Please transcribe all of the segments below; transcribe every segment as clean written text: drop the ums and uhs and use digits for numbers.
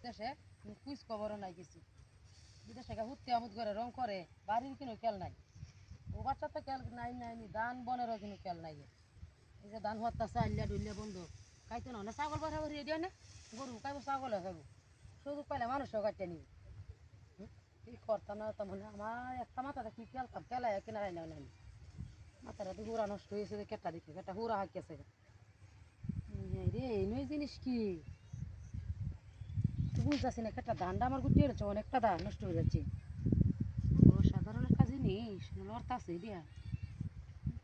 বিদেশে কুইজ খবরও নাই কিছু বিদেশে হুত্তে আমুদ করে রং করে বাড়ির কোনো খেল নাই ও বাচ্চা তো খেল নাই নাই ধান বনেরও কোনো খেল নাই এই যে ধান হত্যা চাইলে ডুললে বন্ধু খাইতে না ছাগল বাছা করি দিয়ে না গরু খাইব ছাগল খাইব সুযোগ পাইলে মানুষও কাটতে নিব কি করতাম না তো মানে আমার একটা মাথাটা কি খেলতাম খেলায় কিনা হয় না মাথাটা তো হুরা নষ্ট হয়েছে কেটটা দেখে কেটটা হুরা হাঁকিয়েছে রে এই নয় জিনিস কি বুঝতেছি না একটা ধানটা আমার গুটিয়ে রয়েছে অনেকটা ধান নষ্ট হয়ে যাচ্ছে অসাধারণ একটা জিনিস লড়তে আছে দিয়া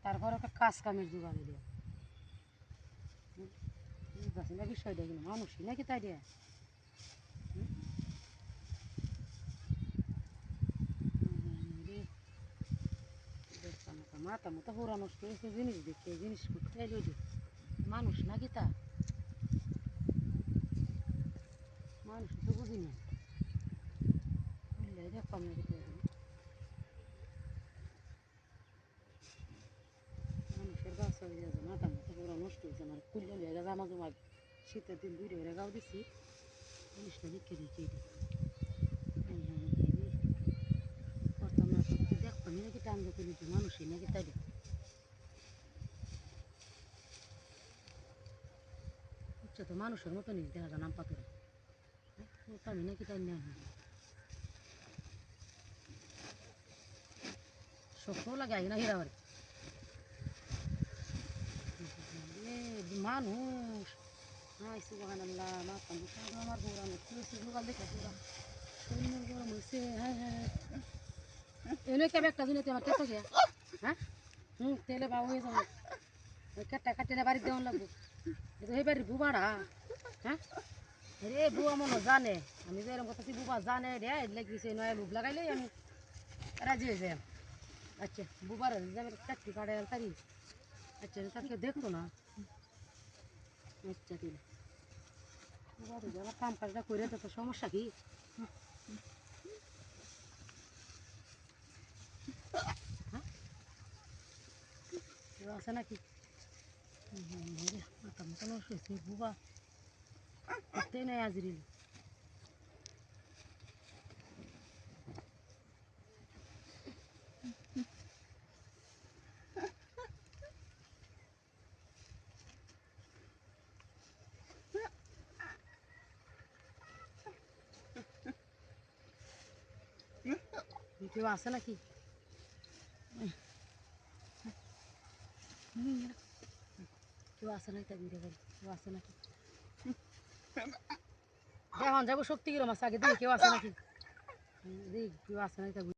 তারপর একটা কাজ কামের যোগান দিয়া বুঝতেছি না বিষয়টা কিন্তু মানুষই নাকি তাই দিয়া মাথা মতো পুরা নষ্ট হয়েছে জিনিস দেখে জিনিস করতে এলো যে মানুষ নাকি তা মানুষ তো বুঝি না বুঝলে দেখতাম নাকি তাই মানুষের গাছ হয়ে যাচ্ছে মাথা মতো পুরা নষ্ট হয়েছে আমার খুললে লেগে জামা জমা শীতের দিন দুই রে গাও দিছি জিনিসটা দেখে দেখে করতাম না তো দেখতাম নাকি টান দেখে দিচ্ছে মানুষই নাকি তাই বুঝছো তো মানুষের মতো নেই দেখা যায় নাম পাথরে আমি নাকি তাই না শক্ত লাগে আই না হিরাবারে মানুষ হাই সুবহানাল্লাহ মাথা মুখা আমার গৌরানো তুলসী লোকাল দেখে পুরা শরীরের গরম হয়েছে হ্যাঁ হ্যাঁ এনে কেমন একটা দিনে আমার কেটে গিয়া হ্যাঁ তেলে বাবু হয়ে যাবো কেটটা কাটিয়ে বাড়ি দেওয়ান লাগবো এই বাড়ির বুবাড়া হ্যাঁ রে বুয়া মনে জানে আমি যে এরকম কথা বুবা জানে রে লেগেছে নয় লোভ লাগাইলে আমি রাজি হয়ে যাই আচ্ছা বুবার যাবে চাকরি কাটে তারি আচ্ছা তাকে দেখতো না আচ্ছা দিলে বুবা তো যারা কাম কাজটা করে তো সমস্যা কি হ্যাঁ কেউ আছে নাকি মাথা মতো নষ্ট হয়েছে বুবা করতেই নাই আজরিল কেউ আছে নাকি কেউ আছে নাকি তা ঘুরে গেল কেউ আছে নাকি এখন যাবো শক্তি কিরম আছে আগে দেখি কেউ আছে নাকি দেখি কেউ আছে নাকি তা